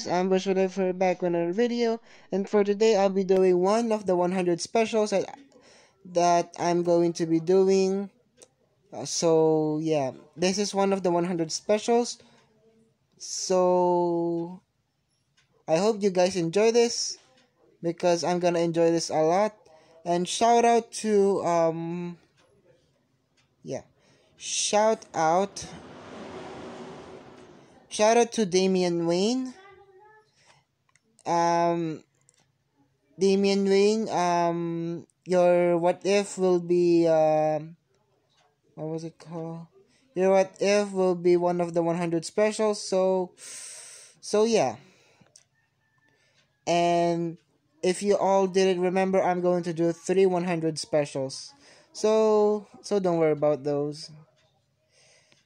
guys, I'm for back with another video, and for today I'll be doing one of the 100 specials that I'm going to be doing. So yeah, this is one of the 100 specials. So I hope you guys enjoy this because I'm gonna enjoy this a lot. And yeah, shout out shout out to Um, Damian Wayne, your what if will be, what was it called? Your what if will be one of the 100 specials. So yeah. And if you all didn't remember, I'm going to do 3 100 specials. So don't worry about those.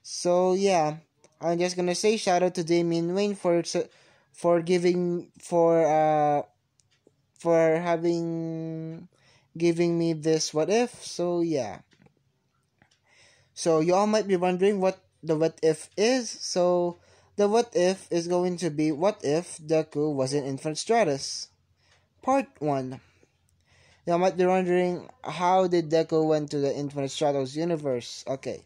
So yeah, I'm just gonna say shout out to Damian Wayne for giving for having giving me this what if. So yeah. So you all might be wondering what the what if is. So the what if is going to be what if Deku was in Infinite Stratus. Part 1. You all might be wondering how did Deku went to the Infinite Stratos universe. Okay.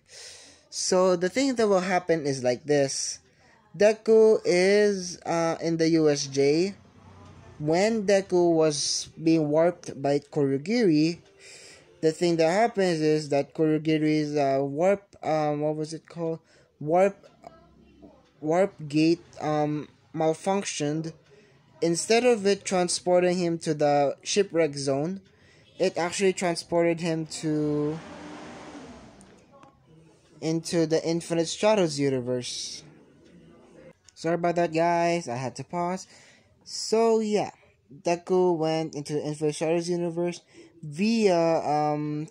So the thing that will happen is like this. Deku is in the USJ. When Deku was being warped by Kurogiri, the thing that happens is that Kurogiri's what was it called? Warp gate malfunctioned. Instead of it transporting him to the shipwreck zone, it actually transported him to into the Infinite Stratos universe. Sorry about that, guys. I had to pause. So yeah, Deku went into the Infinite Stratos universe via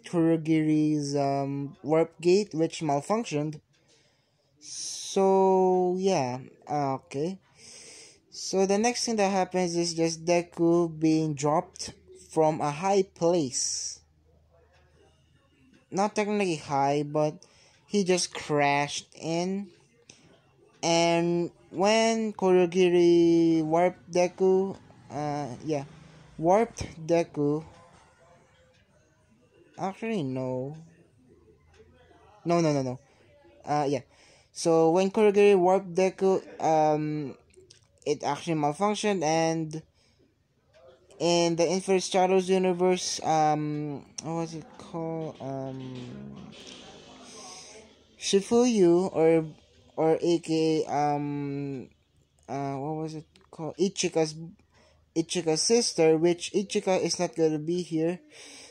Kurogiri's warp gate, which malfunctioned. So yeah, okay. So the next thing that happens is just Deku being dropped from a high place. Not technically high, but he just crashed in. And when Kurogiri warped Deku, warped Deku. Actually, no. No. Yeah. So when Kurogiri warped Deku, it actually malfunctioned, and in the Infinite Stratos universe, what was it called? Shifuyu or aka what was it called? Ichika's sister, which Ichika is not gonna be here.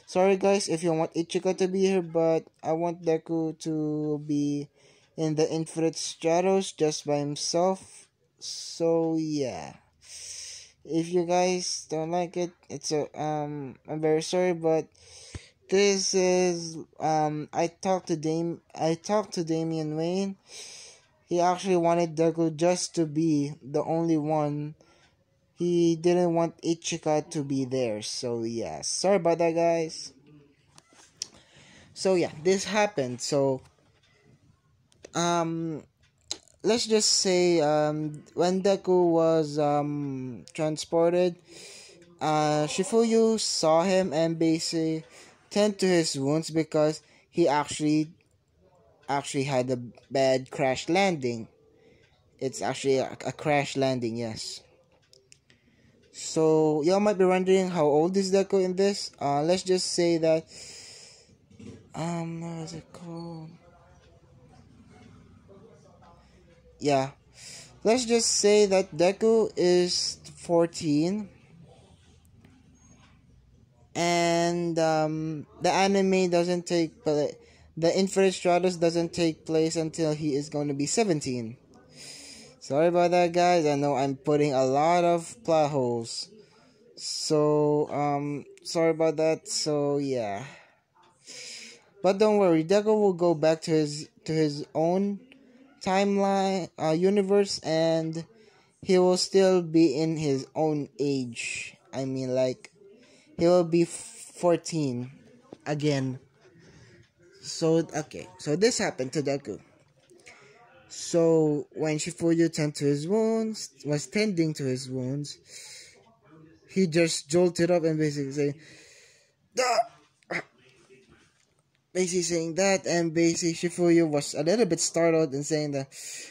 Sorry guys if you want Ichika to be here, but I want Deku to be in the Infinite Stratos just by himself. So yeah. If you guys don't like it, I'm very sorry, but this is I talked to Damian Wayne. He actually wanted Deku just to be the only one. He didn't want Ichika to be there. So yeah, sorry about that, guys. So yeah, this happened. So um let's just say when Deku was transported, Shifuyu saw him and basically tend to his wounds because he actually had a bad crash landing. It's actually a crash landing, yes. So y'all might be wondering how old is Deku in this. Let's just say that what is it called? Yeah, let's just say that Deku is 14, and the anime doesn't take place. The Infinite Stratos doesn't take place until he is going to be 17. Sorry about that, guys. I know I'm putting a lot of plot holes. So, sorry about that. So, yeah. But don't worry, Deku will go back to his own timeline, universe, and he will still be in his own age. I mean, like, he will be 14 again. So, okay. So, this happened to Deku. So when Shifuyu was tending to his wounds, he just jolted up and basically saying, "Ah!" Basically saying that, and basically Shifuyu was a little bit startled and saying that,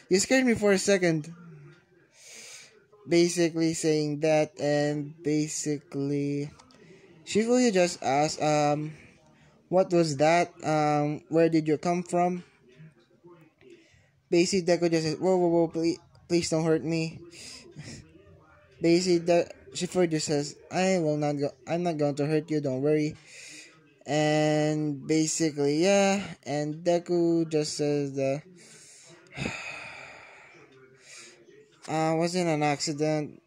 "You scared me for a second." Basically saying that, and basically Shifuyu just asked, what was that? Where did you come from? Basically, Deku just says, "Whoa, whoa, whoa, please don't hurt me." Basically, Shifuyu just says, I'm not going to hurt you, don't worry." And basically, yeah, and Deku just says that, wasn't an accident.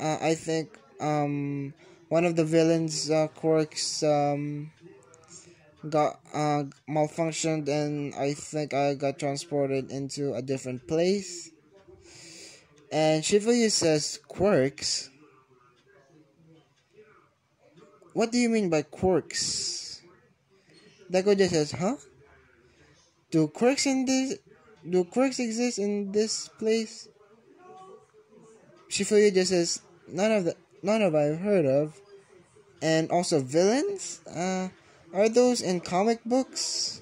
I think, one of the villains' quirks, got malfunctioned, and I think I got transported into a different place. And Shifuya says, "Quirks? What do you mean by quirks?" Deku just says, "Huh? Do quirks in this? Do quirks exist in this place?" Shifuya just says, None of I've heard of." And also villains? Are those in comic books?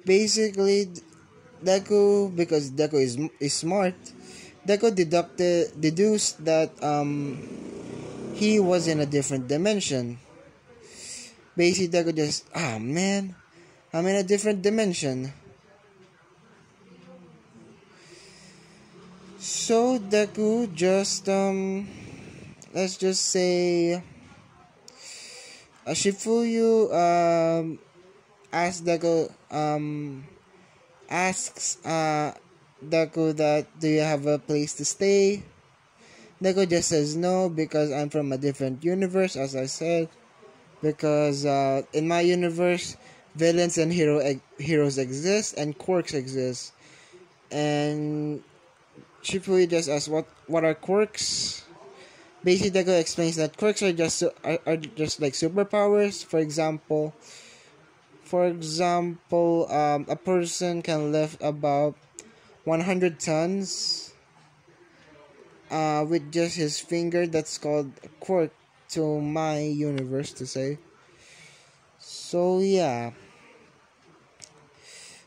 Basically, Deku, because Deku is smart, Deku deduced that he was in a different dimension. Basically, Deku just, man, I'm in a different dimension. So Deku just let's just say, Shifuyu asks Deku asks Deku that, "Do you have a place to stay?" Deku just says no, because I'm from a different universe, as I said. Because in my universe, villains and heroes exist and quirks exist. And Shifuya just asks, what are quirks? Basically, Deku explains that quirks are just like superpowers. For example, a person can lift about 100 tons with just his finger. That's called a quirk to my universe, to say. So yeah,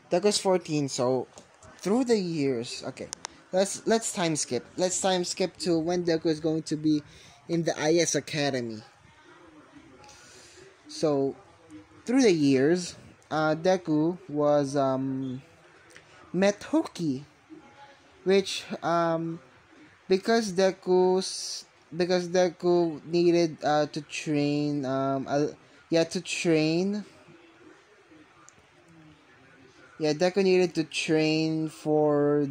that was 14. So through the years, okay, let's time skip. Let's time skip to when Deku is going to be in the IS Academy. So through the years, Deku was met Hoki, which because Deku needed to train to train. Yeah, Deku needed to train for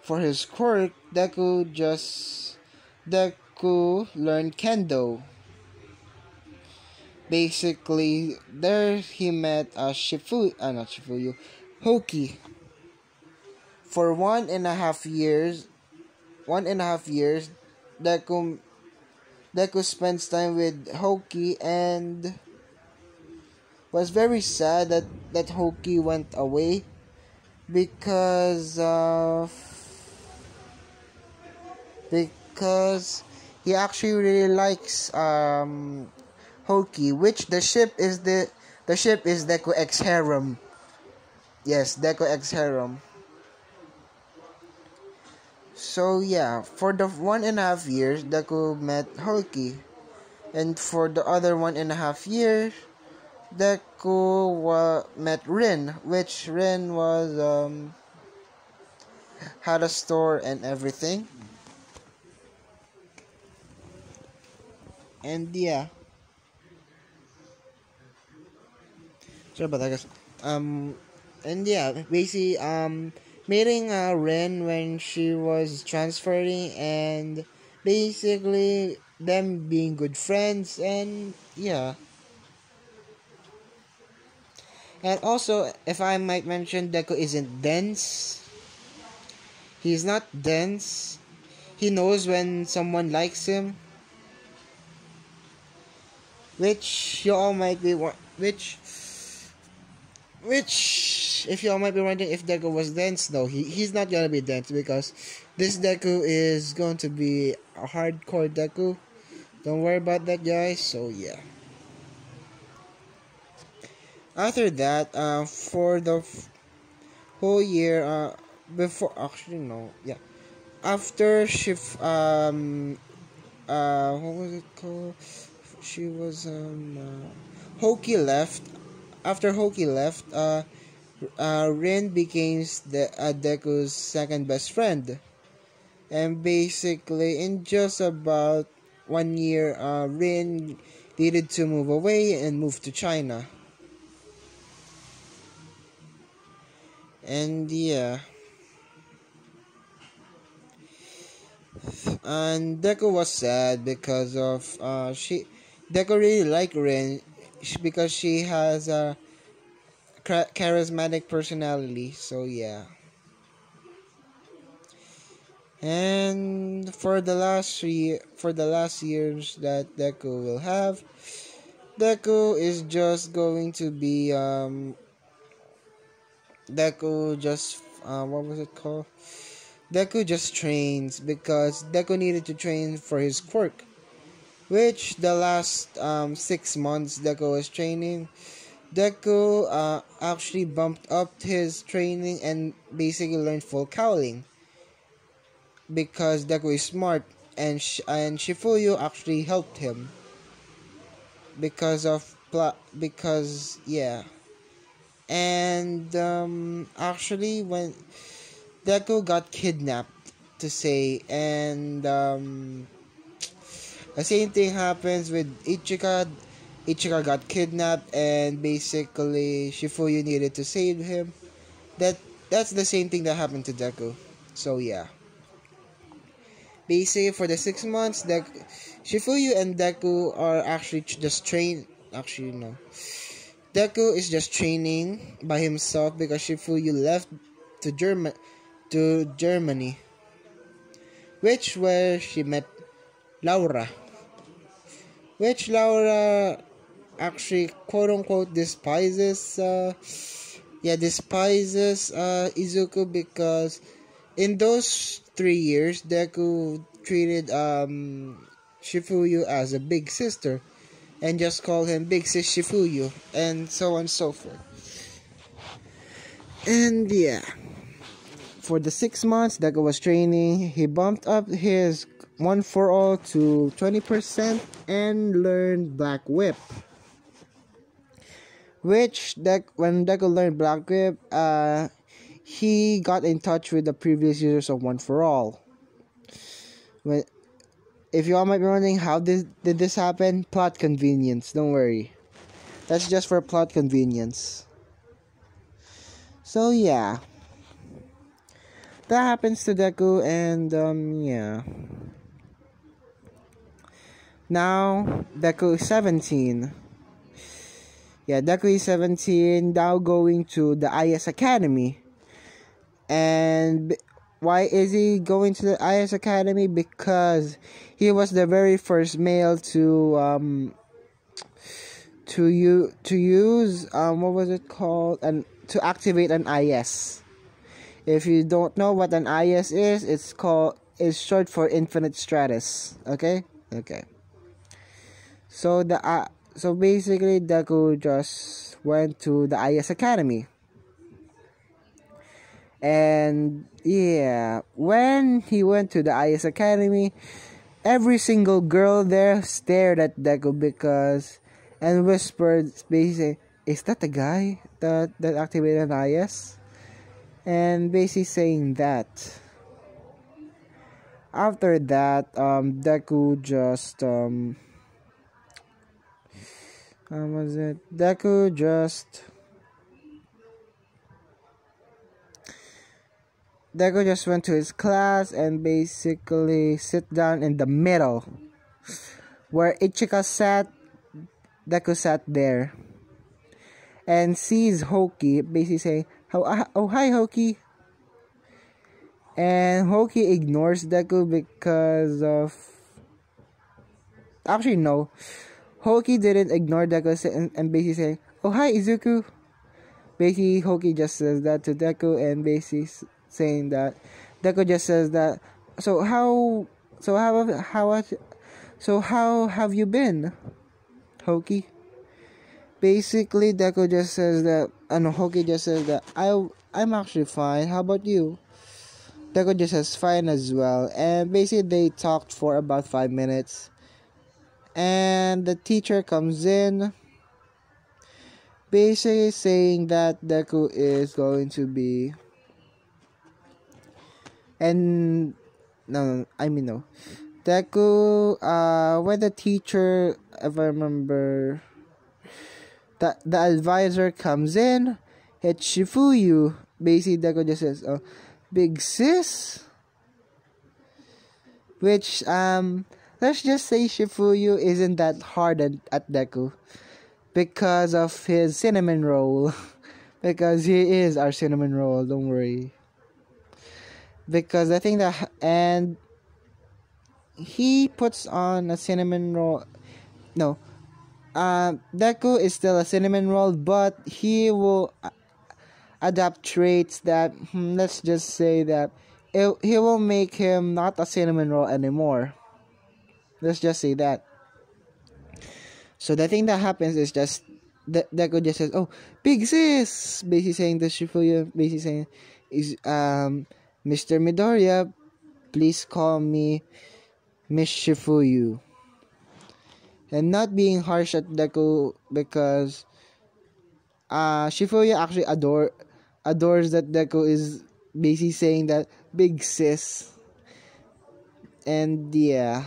his quirk. Deku learned Kendo. Basically, there he met not Shifuyu, Hoki. For 1.5 years, 1.5 years, Deku Deku spends time with Hoki, and was very sad that Hoki went away, because because he actually really likes Hoki, which the ship is Deku X Harem. Yes, Deku X Harem. So yeah, for the 1.5 years, Deku met Hoki, and for the other 1.5 years, Deku met Rin, which Rin was had a store and everything. And yeah, sorry about that, guys. Um, and yeah, basically, meeting Rin when she was transferring, and basically them being good friends, and yeah. And also, if I might mention, Deku isn't dense. He's not dense. He knows when someone likes him, which you all might be which Which, if y'all might be wondering if Deku was dense, no, he's not gonna be dense because this Deku is going to be a hardcore Deku. Don't worry about that, guys. So yeah. After that, for the whole year, before actually no, yeah, after what was it called? She was Hoki left. After Hoki left, Rin became Deku's second best friend, and basically in just about 1 year, Rin needed to move away and move to China, and yeah, and Deku was sad because of Deku really liked Rin because she has a charismatic personality. So yeah. And for the last years that Deku will have, Deku is just going to be Deku just what was it called? Deku just trains because Deku needed to train for his quirk, which the last 6 months Deku was training. Deku actually bumped up his training and basically learned full cowling because Deku is smart, and Shifuyu actually helped him because yeah. And actually when Deku got kidnapped to say, and the same thing happens with Ichika. Ichika got kidnapped and basically Shifuyu needed to save him. That's the same thing that happened to Deku. So yeah. Basically for the 6 months, Shifuyu and Deku are actually just train. Actually no, Deku is just training by himself because Shifuyu left to Germany, which where she met Laura, which Laura actually quote unquote despises Izuku because in those 3 years Deku treated Shifuyu as a big sister and just called him Big Sis Shifuyu and so on and so forth. And yeah, for the 6 months Deku was training, he bumped up his one for all to 20% and learned Black Whip. Which when Deku learned Black Whip, he got in touch with the previous users of One for All. When, if you all might be wondering how did this happen, plot convenience. Don't worry, that's just for plot convenience. So yeah, that happens to Deku, and yeah. Now Deku is 17. Yeah, Deku is 17, now going to the IS Academy. And why is he going to the IS Academy? Because he was the very first male to use what was it called, and to activate an IS. If you don't know what an IS is, it's short for infinite stratus. Okay. So so basically Deku just went to the IS Academy. And yeah, when he went to the IS Academy, every single girl there stared at Deku and whispered basically, is that the guy that activated an IS? And basically saying that. After that, Deku just was it? Deku just went to his class and basically sit down in the middle. Where Ichika sat, Deku sat there. And sees Hoki basically saying, oh hi Hoki. And Hoki ignores Deku because of... Actually no. Hoki didn't ignore Deku and basically saying, oh hi Izuku. Basically, Hoki just says that to Deku, and basically saying that Deku just says that. So how? So how have you been, Hoki? Basically, Deku just says that. No, Hoki just says that I'm actually fine. How about you? Deku just says fine as well, and basically they talked for about 5 minutes, and the teacher comes in, basically saying that Deku is going to be and no, I mean no. Deku, when the teacher, if I remember, the advisor comes in, it's Shifuyu. Basically, Deku just says, "Oh, big sis," which let's just say Shifuyu isn't that hard at Deku because of his cinnamon roll, because he is our cinnamon roll. Don't worry. Because I think that and he puts on a cinnamon roll. No, Deku is still a cinnamon roll, but he will adapt traits that, let's just say that he will make him not a cinnamon roll anymore. Let's just say that. So the thing that happens is just Deku just says, "Oh, big sis," basically saying the Shifuya, basically saying, "Is Mr. Midoriya, please call me Miss Shifuyu," and not being harsh at Deku because Shifuya actually adores that Deku is basically saying that big sis. And yeah,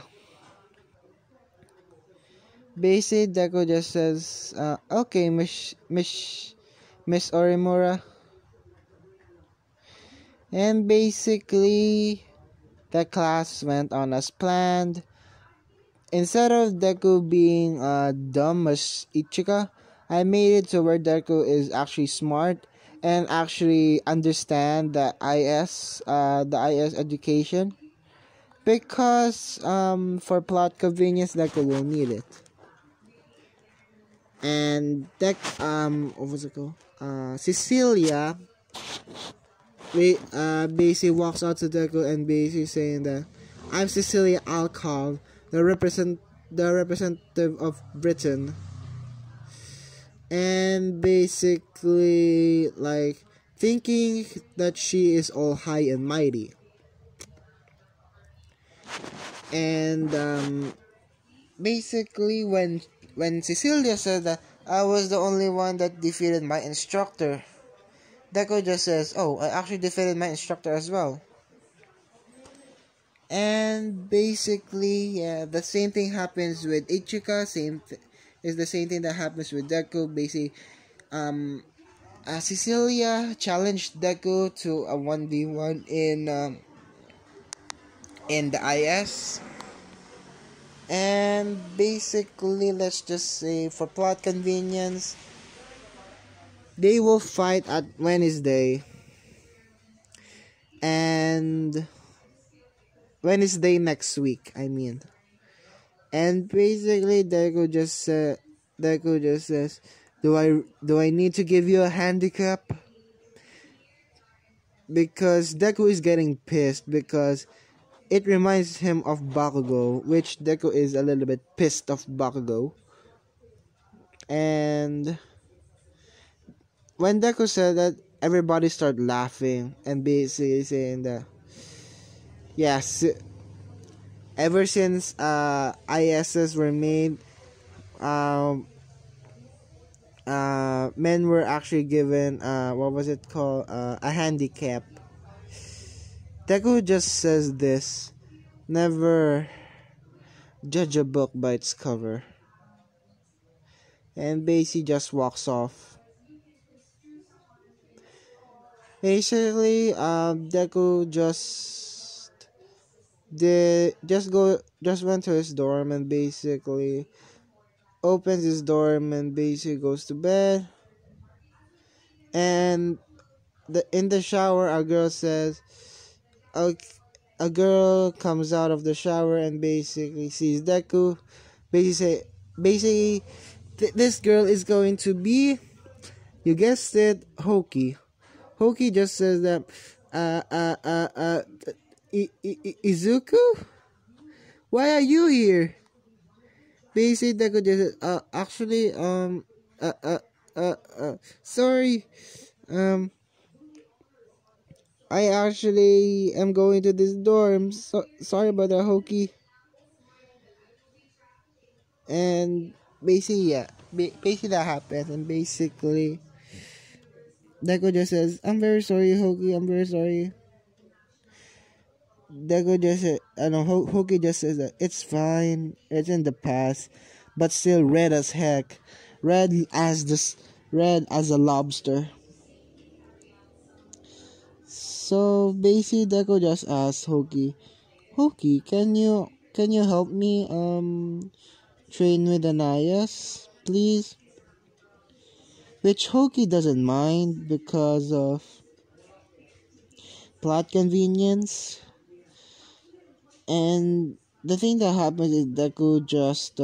basically Deku just says, "Okay, Miss Orimura," and basically the class went on as planned. Instead of Deku being dumb as Ichika, I made it to where Deku is actually smart and actually understand the IS education, because for plot convenience Deku will need it. And what was it called? Cecilia basically walks out to Deku and basically saying that I'm Cecilia Alcov, the representative of Britain, and basically like thinking that she is all high and mighty. And basically when Cecilia said that I was the only one that defeated my instructor, Deku just says, "Oh, I actually defeated my instructor as well." And basically, yeah, the same thing happens with Ichika. Is the same thing that happens with Deku. Basically, Cecilia challenged Deku to a 1v1 in the IS. And basically, let's just say for plot convenience, they will fight at Wednesday. And Wednesday next week, I mean. And basically, Deku just says, do I need to give you a handicap?" Because Deku is getting pissed because it reminds him of Bakugo, which Deku is a little bit pissed of Bakugo. And when Deku said that, everybody started laughing and basically saying that, yes, ever since ISs were made, men were actually given what was it called, a handicap. Deku just says this: never judge a book by its cover. And basically just walks off. Basically, Deku just went to his dorm and basically opens his dorm and basically goes to bed. And in the shower, a girl says, a girl comes out of the shower and basically sees Deku. Basically, this girl is going to be You guessed it, Hoki. Hoki just says that, uh, uh, uh, uh, Izuku? Why are you here? Basically, that could just, actually, uh, uh, sorry, um, I actually am going to this dorm. Sorry about that, Hoki. And basically, yeah, basically that happens, and basically, Deku just says, "I'm very sorry, Hoki. I'm very sorry." Deku just said, I know Hoki just says that it's fine. It's in the past, but still red as heck, red as a lobster. So basically, Deku just asks Hoki, "Hoki, can you help me train with Anayas, please?" Which Hoki doesn't mind because of plot convenience. And the thing that happens is Deku just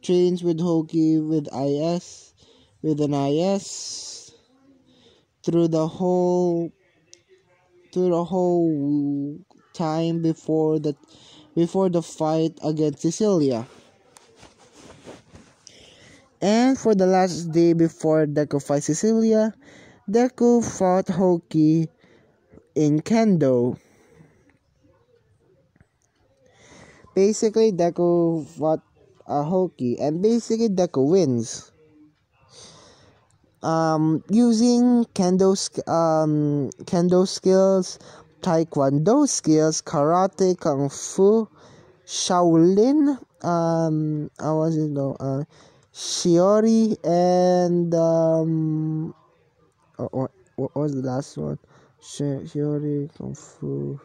trains with Hoki with an IS through the whole time before the fight against Cecilia. And for the last day before Deku fights Cecilia, Deku fought Hoki in Kendo. Basically, Deku fought Hoki, and basically Deku wins. Using kendo skills, taekwondo skills, karate, kung fu, Shaolin, I wasn't know, Shiori, and what was the last one? Shiori, kung fu,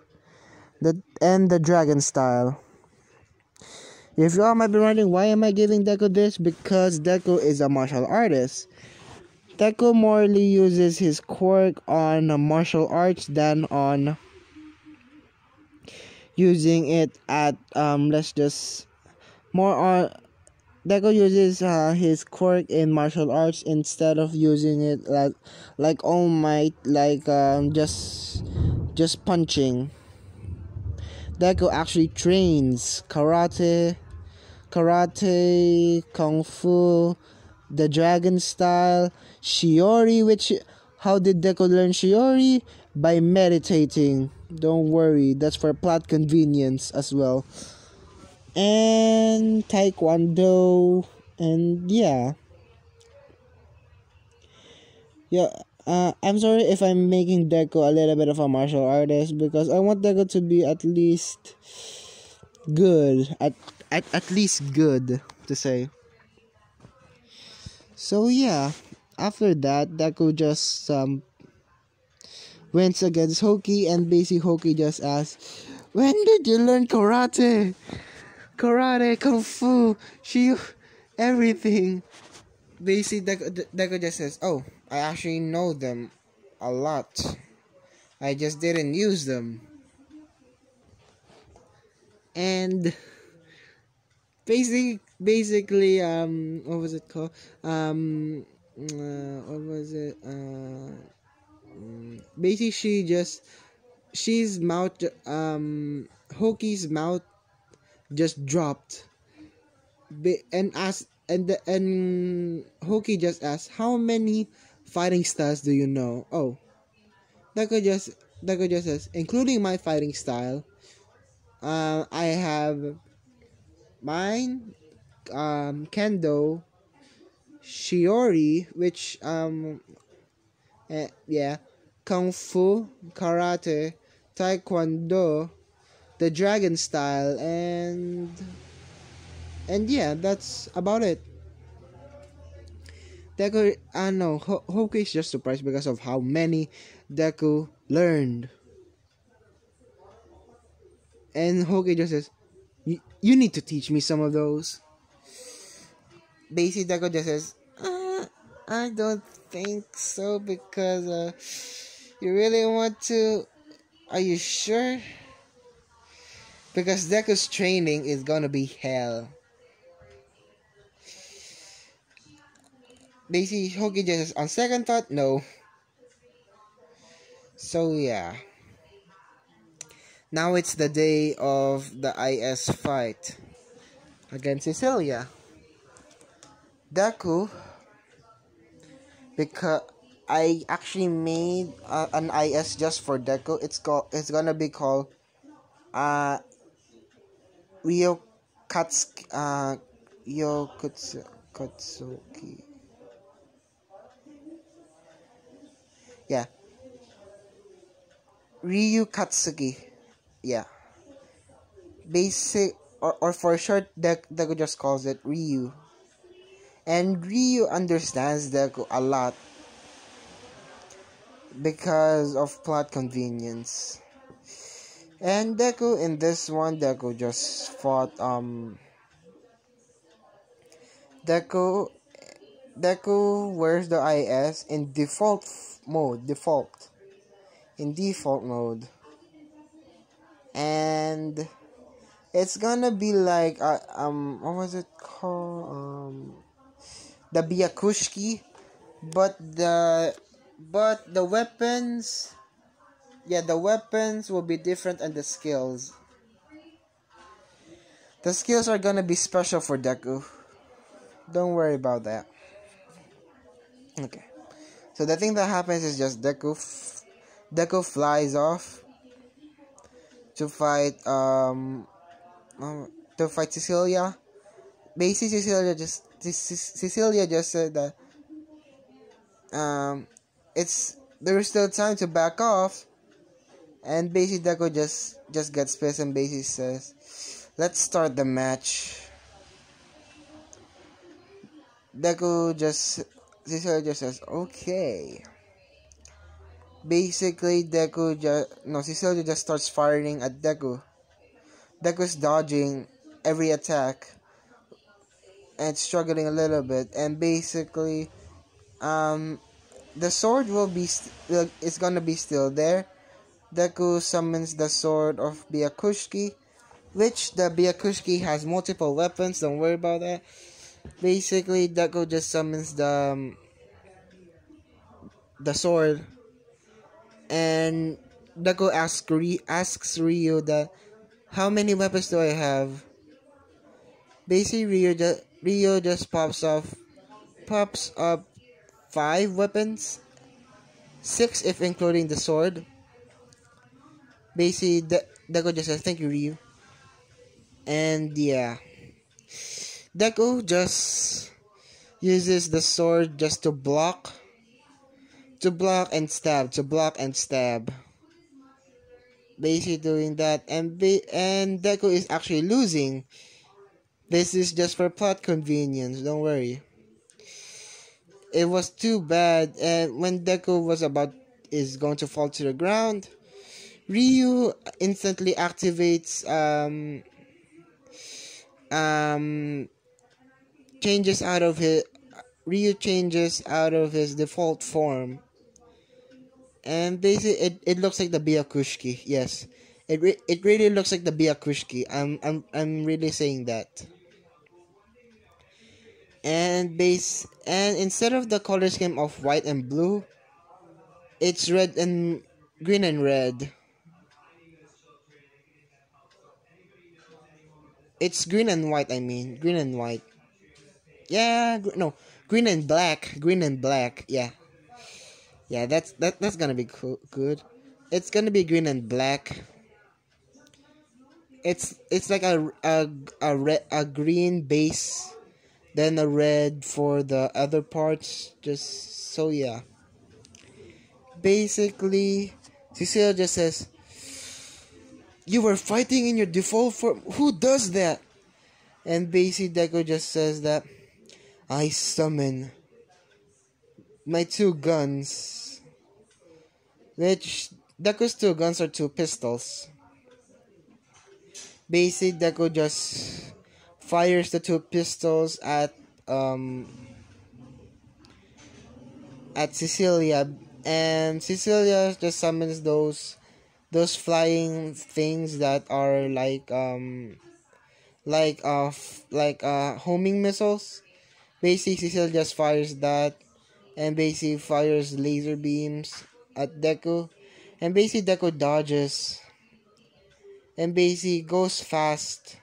the dragon style. If you all might be wondering why am I giving Deku this, because Deku is a martial artist. Deku morely uses his quirk on martial arts than on using it at let's just more on Deku uses his quirk in martial arts instead of using it like All Might, like just punching. Deku actually trains karate, kung fu, the dragon style, Shiori, which how did Deku learn Shiori? By meditating. Don't worry, that's for plot convenience as well. And Taekwondo, and yeah. Yeah, I'm sorry if I'm making Deku a little bit of a martial artist because I want Deku to be at least good, at least good to say. So yeah, after that, Deku just went against Hoki, and basically Hoki just asked, "When did you learn karate? Karate, kung fu, everything." Basically, Deku just says, "Oh, I actually know them a lot. I just didn't use them." And basically, what was it called? What was it? Basically, she's mouth, Hoki's mouth just dropped, and asked, and Hoki just asked, "How many fighting styles do you know?" Oh, Deku just says, "Including my fighting style, I have mine, Kendo, Shiori, which yeah, Kung Fu, Karate, Taekwondo, the Dragon style, and yeah, that's about it." Deku, I know, Hoki is just surprised because of how many Deku learned. And Hoki just says, you need to teach me some of those." Basically, Deku just says, I don't think so because you really want to. Are you sure? Because Deku's training is gonna be hell. Basically, Hoki just says, on second thought, no. So yeah. Now it's the day of the IS fight against Cecilia. Deku, because I actually made an IS just for Deku. It's gonna be called uh Ryo Katsuki Katsuki. Yeah, Ryu Katsuki. Yeah, basic or for short, Deku just calls it Ryu. And Ryu understands Deku a lot because of plot convenience. And Deku in this one, Deku just fought Deku Deku wears the IS in default mode, and it's gonna be like what was it called, the Byakushki, but the weapons, yeah, the weapons will be different, and the skills are gonna be special for Deku. Don't worry about that. Okay. So the thing that happens is just Deku flies off to fight Cecilia. Basically, Cecilia just said that um there's still time to back off, and basically Deku just gets pissed and basically says, "Let's start the match." Cecilia just says, "Okay." Basically, Cecilia just starts firing at Deku. Deku's dodging every attack and struggling a little bit, and basically, the sword it's gonna be still there. Deku summons the sword of Byakushki, which the Byakushki has multiple weapons. Don't worry about that. Basically, Deku just summons the sword, and Deku asks Ryu that, how many weapons do I have? Basically, Ryu just pops up 5 weapons, 6 if including the sword. Basically, Deku just says, "Thank you, Ryu." And yeah, Deku just uses the sword just to block and stab. Basically doing that, and Deku is actually losing. This is just for plot convenience. Don't worry. It was too bad, and when Deku is going to fall to the ground, Ryu instantly activates um changes out of his Ryu changes out of his default form, and basically it looks like the Byakushki. Yes, it really looks like the Byakushki. I'm really saying that. And instead of the color scheme of white and blue, it's green and red. It's green and white. I mean, green and white. Yeah, no, green and black. Green and black. Yeah, yeah. That's gonna be good. It's gonna be green and black. It's like a green base, then a red for the other parts. Just so yeah. Basically, Cecile just says, "You were fighting in your default form. Who does that?" And basically, Deku just says that, "I summon my 2 guns." Which Deku's 2 guns are 2 pistols. Basically, Deku just fires the 2 pistols at Cecilia, and Cecilia just summons those flying things that are like homing missiles. Basically, Cecil just fires that, and basically fires laser beams at Deku, and basically Deku dodges, and basically goes fast,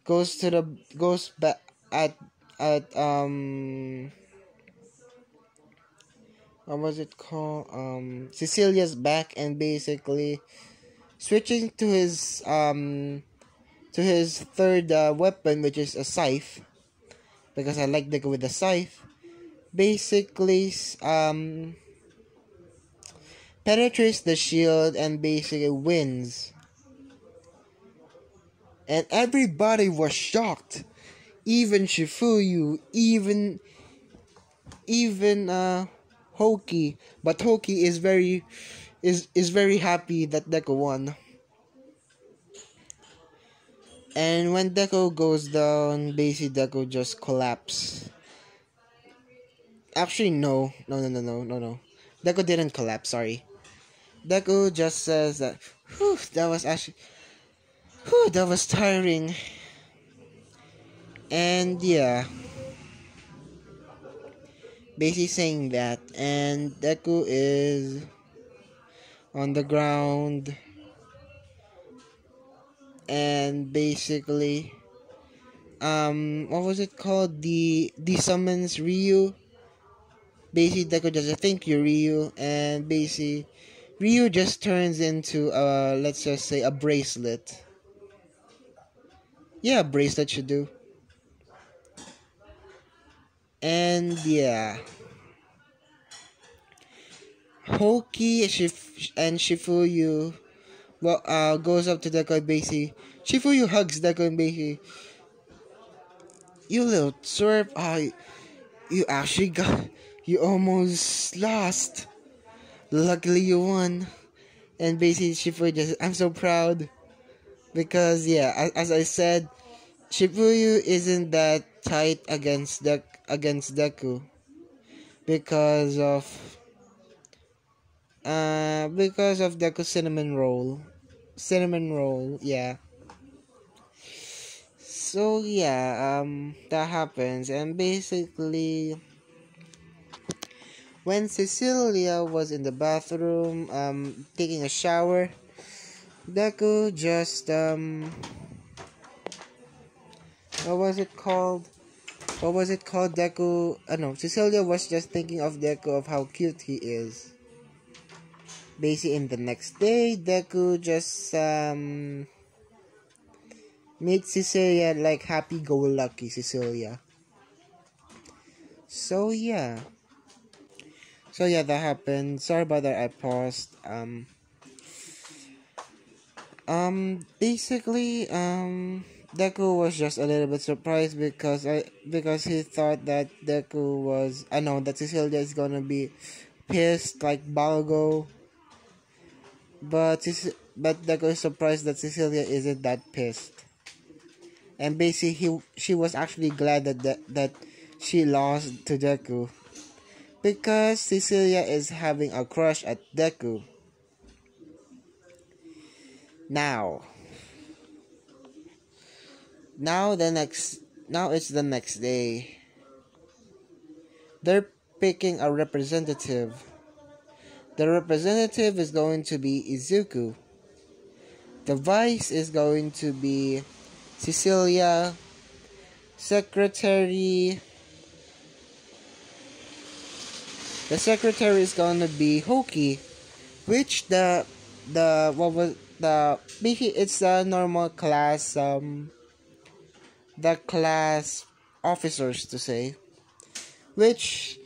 goes back at what was it called, Cecilia's back, and basically switching to his third weapon, which is a scythe, because I like Deku with the scythe. Basically, penetrates the shield and basically wins. And everybody was shocked. Even Shifuyu, even Hoki. But Hoki is very happy that Deku won. And when Deku goes down, basically Deku just collapse. Actually, no. Deku didn't collapse. Sorry. Deku just says that, whew, that was tiring. And yeah, basically saying that. And Deku is on the ground. And basically, what was it called? The summons Ryu. Basically, Deku does a thank you, Ryu. And basically, Ryu just turns into, let's just say, a bracelet. Yeah, a bracelet should do. And yeah, Hoki and Shifuyu goes up to Deku and basically Shifuyu hugs Deku and basically, you little twerp, you actually you almost lost. Luckily you won. And basically Shifuyu just, I'm so proud because yeah, as I said, Shifuyu isn't that tight against Deku because of Deku's cinnamon roll, yeah. So yeah, that happens, and basically, when Cecilia was in the bathroom, taking a shower, Deku just what was it called? What was it called? Deku, no, Cecilia was just thinking of Deku of how cute he is. Basically, in the next day, Deku just made Cecilia like happy-go-lucky Cecilia. So yeah. That happened. Sorry about that. I paused. Basically, Deku was just a little bit surprised because he thought that Deku was, I know that Cecilia is gonna be pissed like Balgo, but Deku is surprised that Cecilia isn't that pissed, and basically she was actually glad that she lost to Deku because Cecilia is having a crush at Deku. Now, now the next, now it's the next day. They're picking a representative. The representative is going to be Izuku. The vice is going to be Cecilia. Secretary. The secretary is going to be Hoki, which the what was the basically it's a normal class the class officers to say, which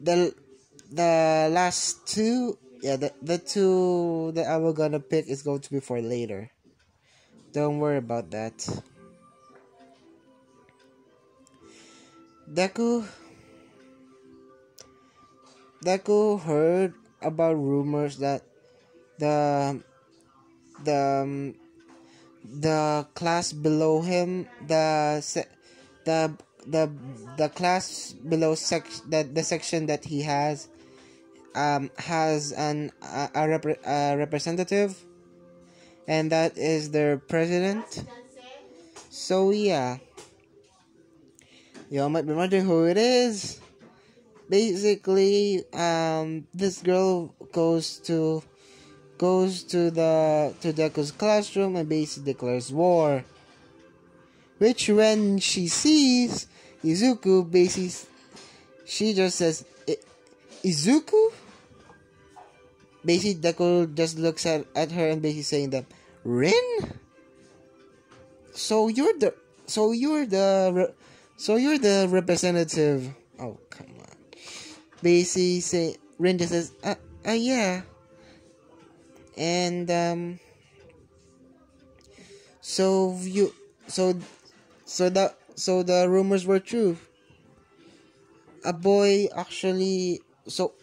the last two, yeah, the two that I was gonna pick is going to be for later. Don't worry about that. Deku heard about rumors that the the um, the class below him, the the class below the section that he has a representative, and that is their president. So yeah, You all might be wondering who it is. Basically, this girl goes to Deku's classroom and basically declares war. Which when she sees Izuku, basically she just says, Izuku? Basically, Deku just looks at her and basically saying that, Rin? So you're the, so you're the, so you're the representative. Oh, come on. Basically, Rin just says, yeah. And, so you, so, so the rumors were true. A boy actually, so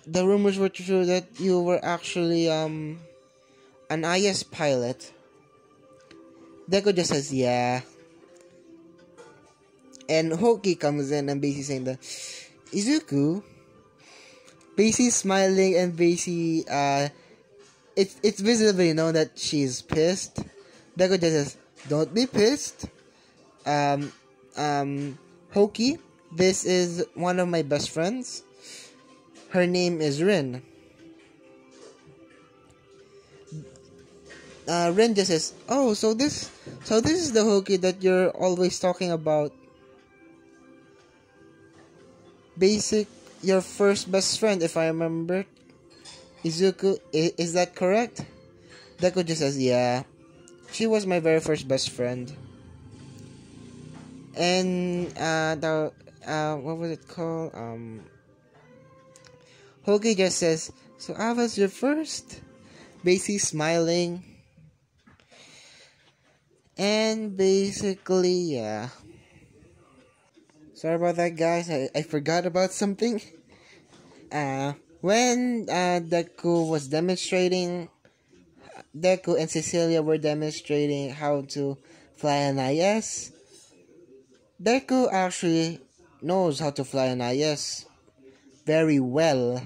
the rumors were true that you were actually an IS pilot. Deku just says yeah, and Hoki comes in and basically saying that Izuku, basically smiling and basically it's visibly known that she's pissed. Deku just says, don't be pissed. Um Hoki, this is one of my best friends. Her name is Rin. Ren just says, "Oh, so this is the Hoki that you're always talking about. Basic, your first best friend, if I remember. Izuku, is that correct?" Deku just says, "Yeah, she was my very first best friend." And the what was it called? Hoki just says, "So I was your first." Basically smiling. And basically, yeah. Sorry about that, guys. I forgot about something. When Deku was demonstrating, Deku and Cecilia were demonstrating how to fly an IS. Deku actually knows how to fly an IS very well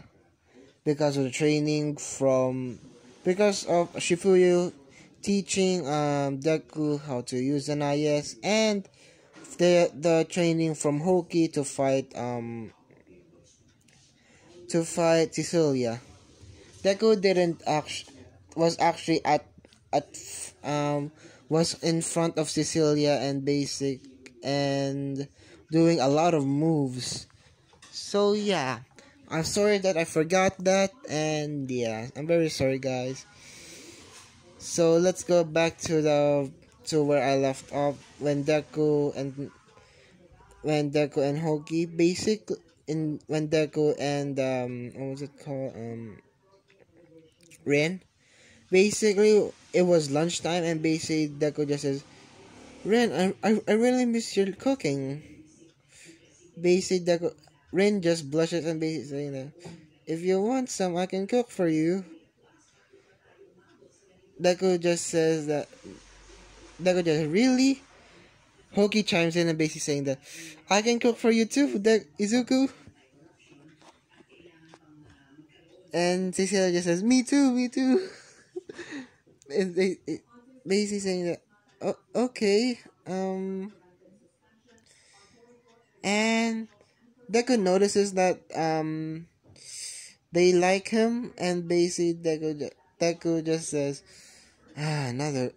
because of the training because of Shifuyu teaching Deku how to use an IS, and the training from Hoki to fight Cecilia. Deku didn't was actually at was in front of Cecilia and doing a lot of moves. So yeah, I'm sorry that I forgot that, and yeah, I'm very sorry, guys. So let's go back to where I left off when Deku and Hoki when Deku and what was it called, Rin. Basically, it was lunchtime, and basically Deku just says, "Rin, I really miss your cooking." Basically, Rin just blushes and basically saying that, "If you want some, I can cook for you." Deku just says that Deku just really. Hoki chimes in and basically saying that, "I can cook for you too, Izuku." And Cecilia just says, "Me too, me too." And basically saying that, "Oh, okay." And Deku notices that they like him, and basically Deku just says, another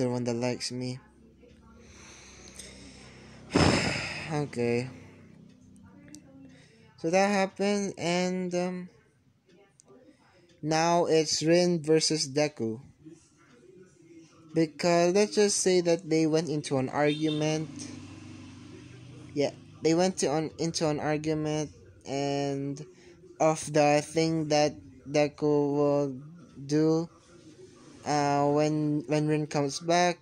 one that likes me." Okay, so that happened, and now it's Rin versus Deku, because let's just say that they went into an argument. Yeah, they went into an argument, and of the thing that Deku will do when Rin comes back.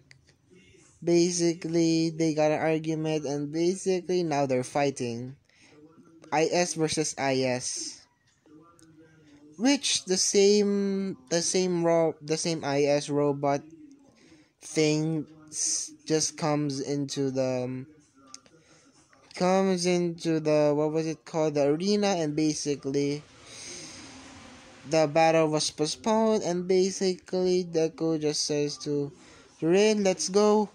Basically, they got an argument, and basically now they're fighting. IS versus IS. Which the same IS robot thing just comes into the what was it called, the arena, and basically the battle was postponed, and basically Deku just says to Rin, "Let's go."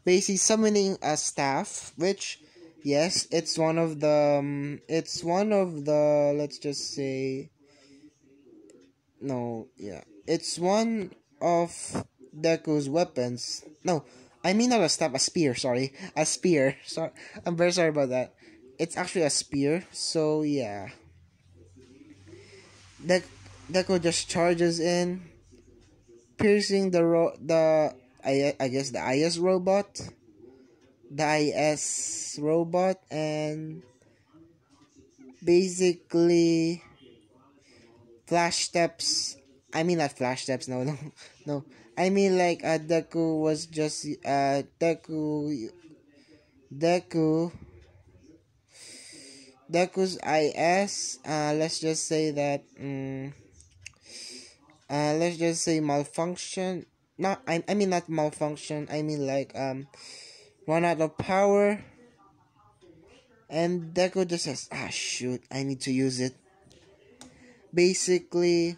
Basically summoning a staff, which Yes, it's one of the it's one of the, let's just say, no, yeah. It's one of Deku's weapons. No, I mean not a staff, a spear, sorry. A spear. Sorry. I'm very sorry about that. It's actually a spear. So yeah. Dek Deku just charges in, piercing I guess the IS robot. The IS robot, and basically flash steps. I mean not flash steps, no, no, no. I mean like Deku was just Deku Deku's IS, let's just say that let's just say malfunction. Not I mean not malfunction, I mean like run out of power, and Deku just says, ah shoot, I need to use it. Basically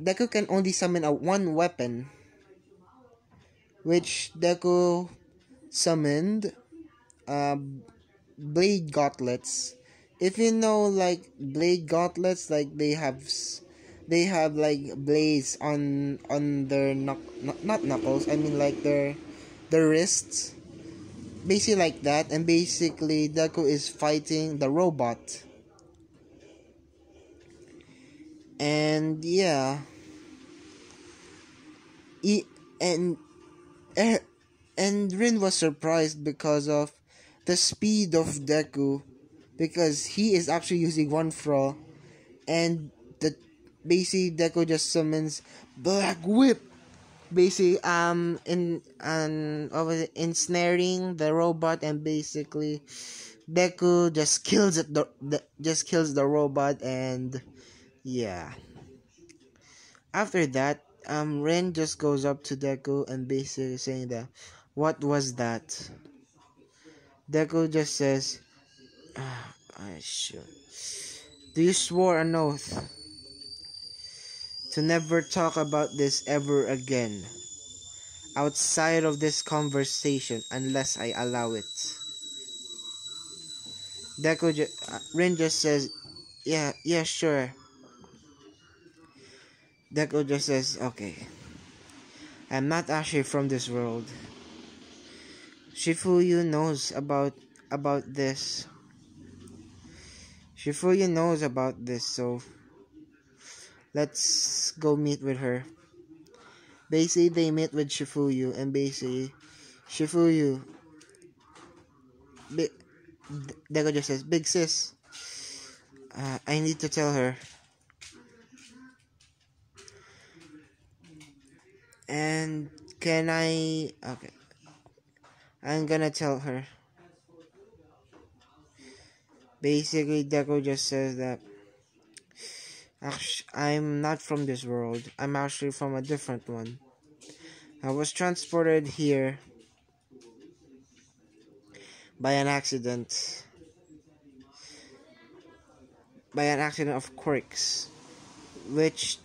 Deku can only summon a one weapon, which Deku summoned uh, blade gauntlets. If you know like blade gauntlets, like they have like blades on their not knuckles. I mean like their wrists, basically like that. And basically Deku is fighting the robot, and yeah, he, and eh, and Rin was surprised because of the speed of Deku, because he is actually using one throw, and the basically Deku just summons Black Whip, basically ensnaring the robot, and basically Deku just kills just kills the robot, and yeah. After that, Ren just goes up to Deku and basically saying that, what was that? Deku just says, I should. Do you swore an oath to never talk about this ever again, outside of this conversation, unless I allow it? Rin just says, yeah, sure. Deku just says, okay, I'm not actually from this world. Shifuyu knows about this. Shifuyu knows about this, so let's go meet with her. Basically, they meet with Shifuyu, and basically, Shifuyu, Deku just says, big sis, I need to tell her. And can I? Okay, I'm gonna tell her. Basically, Deku just says that, actually, I'm not from this world. I'm actually from a different one. I was transported here by an accident. By an accident of quirks. Which,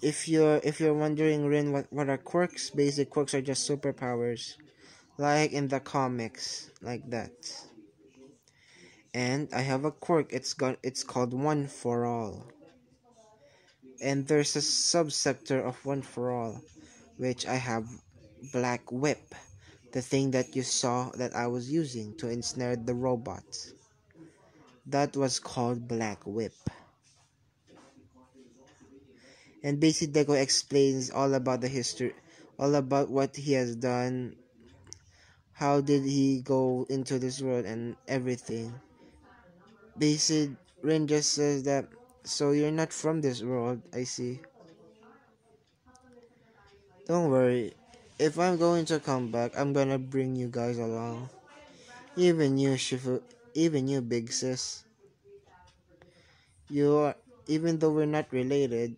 if you're wondering, Rin, what are quirks? Basic quirks are just superpowers. Like in the comics. Like that. And I have a quirk. It's called One for All. And there's a subsector of One for All, which I have Black Whip, the thing that you saw that I was using to ensnare the robot. That was called Black Whip. And basically Deku explains all about the history, all about what he has done, how did he go into this world and everything. Basically Rin just says that, so you're not from this world, I see. Don't worry, if I'm going to come back, I'm gonna bring you guys along. Even you, Shifu, even you, big sis. You are, even though we're not related,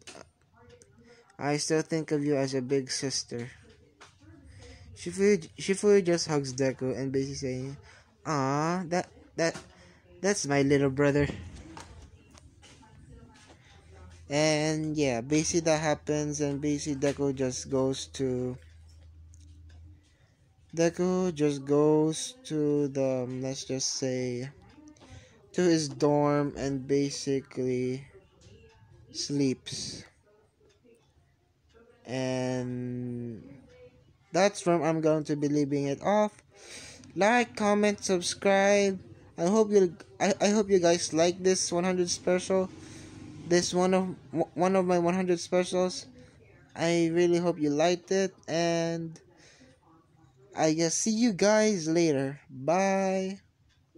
I still think of you as a big sister. Shifuya just hugs Deku and basically saying, "Ah, that's my little brother." And yeah, basically that happens, and basically Deku just goes to the, let's just say, to his dorm and basically sleeps. And that's where I'm going to be leaving it off. Like, comment, subscribe. I hope you guys like this 100 special. This one of my 100 specials. I really hope you liked it, and I guess see you guys later. Bye.